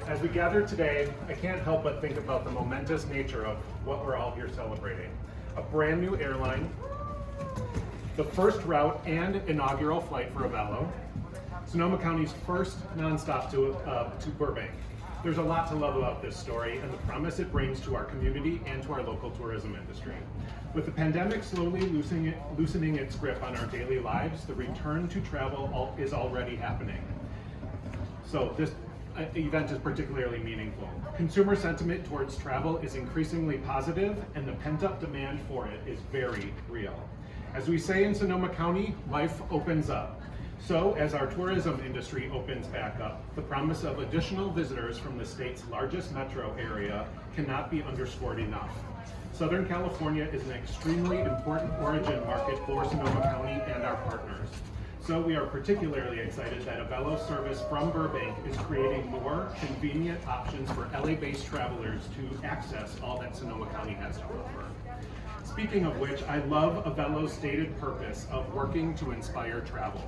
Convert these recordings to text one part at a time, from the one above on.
As we gather today, I can't help but think about the momentous nature of what we're all here celebrating. A brand new airline, the first route and inaugural flight for Avelo, Sonoma County's first nonstop to Burbank. There's a lot to love about this story and the promise it brings to our community and to our local tourism industry. With the pandemic slowly loosening its grip on our daily lives, the return to travel is already happening. So this event is particularly meaningful. Consumer sentiment towards travel is increasingly positive, and the pent-up demand for it is very real. As we say in Sonoma County, life opens up. So as our tourism industry opens back up, the promise of additional visitors from the state's largest metro area cannot be underscored enough. Southern California is an extremely important origin market for Sonoma County and our partners. So we are particularly excited that Avelo service from Burbank is creating more convenient options for LA-based travelers to access all that Sonoma County has to offer. Speaking of which, I love Avelo's stated purpose of working to inspire travel.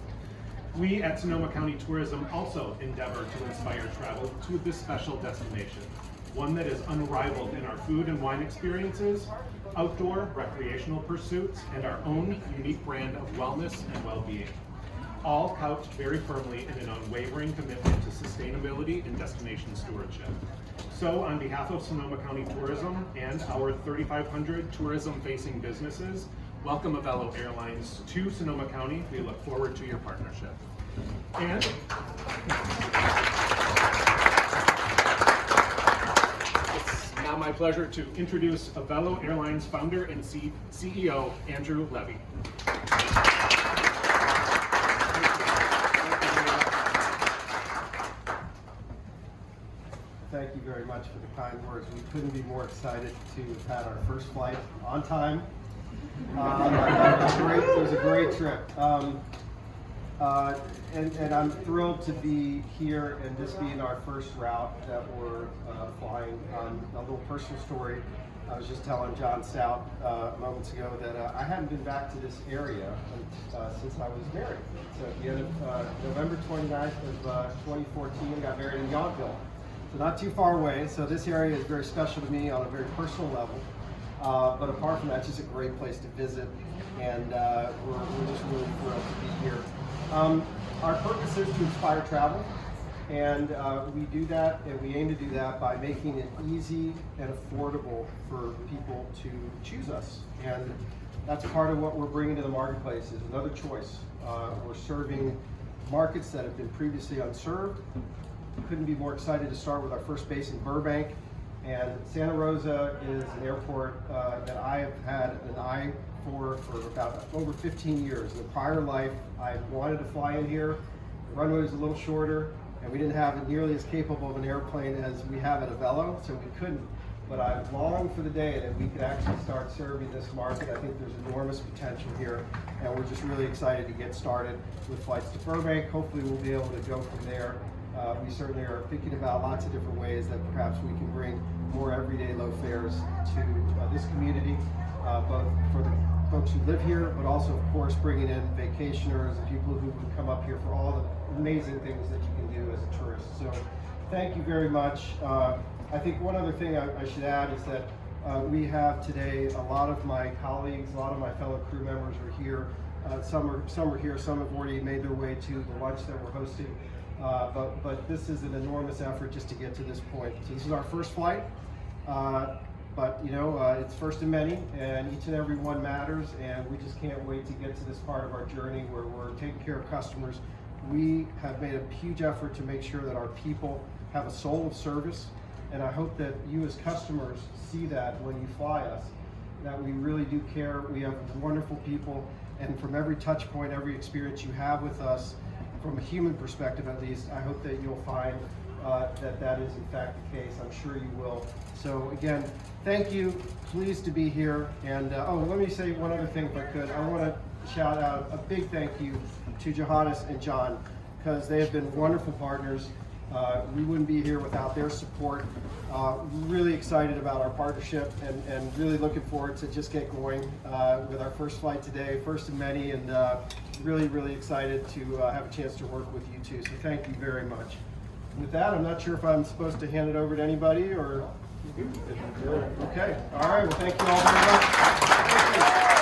We at Sonoma County Tourism also endeavor to inspire travel to this special destination, one that is unrivaled in our food and wine experiences, outdoor recreational pursuits, and our own unique brand of wellness and well-being, all couched very firmly in an unwavering commitment to sustainability and destination stewardship. So on behalf of Sonoma County Tourism and our 3,500 tourism-facing businesses, welcome Avelo Airlines to Sonoma County. We look forward to your partnership. And it's now my pleasure to introduce Avelo Airlines founder and CEO Andrew Levy. Thank you very much for the kind words. We couldn't be more excited to have had our first flight on time. It was a great trip. And I'm thrilled to be here and this being our first route that we're flying. A little personal story. I was just telling John Stout moments ago that I hadn't been back to this area since I was married. So at the end of November 29th of 2014, I got married in Yountville. So not too far away. So this area is very special to me on a very personal level. But apart from that, it's just a great place to visit, and we're just really thrilled to be here. Our purpose is to inspire travel, and we do that, and we aim to do that by making it easy and affordable for people to choose us. And that's part of what we're bringing to the marketplace, is another choice. We're serving markets that have been previously unserved. Couldn't be more excited to start with our first base in Burbank. And Santa Rosa is an airport that I have had an eye for about over 15 years. In a prior life, I wanted to fly in here. The runway was a little shorter, and we didn't have it nearly as capable of an airplane as we have at Avelo, so we couldn't. But I longed for the day that we could actually start serving this market. I think there's enormous potential here, and we're just really excited to get started with flights to Burbank. Hopefully we'll be able to go from there. We certainly are thinking about lots of different ways that perhaps we can bring more everyday low fares to this community, both for the folks who live here, but also, of course, bringing in vacationers and people who would come up here for all the amazing things that you can do as a tourist. So thank you very much. I think one other thing I should add is that we have today a lot of my colleagues, a lot of my fellow crew members are here. Some are here, some have already made their way to the lunch that we're hosting. But this is an enormous effort just to get to this point. So this is our first flight, but you know, it's first of many, and each and every one matters, and we just can't wait to get to this part of our journey where we're taking care of customers. We have made a huge effort to make sure that our people have a soul of service, and I hope that you as customers see that when you fly us, that we really do care. We have wonderful people, and from every touch point, every experience you have with us, from a human perspective at least, I hope that you'll find that is in fact the case. I'm sure you will. So again, thank you. Pleased to be here. And let me say one other thing if I could. I want to shout out a big thank you to Johannes and John, because they have been wonderful partners. We wouldn't be here without their support. Really excited about our partnership, and really looking forward to just get going with our first flight today, first of many, and really excited to have a chance to work with you too. So thank you very much. with that, I'm not sure if I'm supposed to hand it over to anybody or. Okay. All right. Well, thank you all very much. Thank you.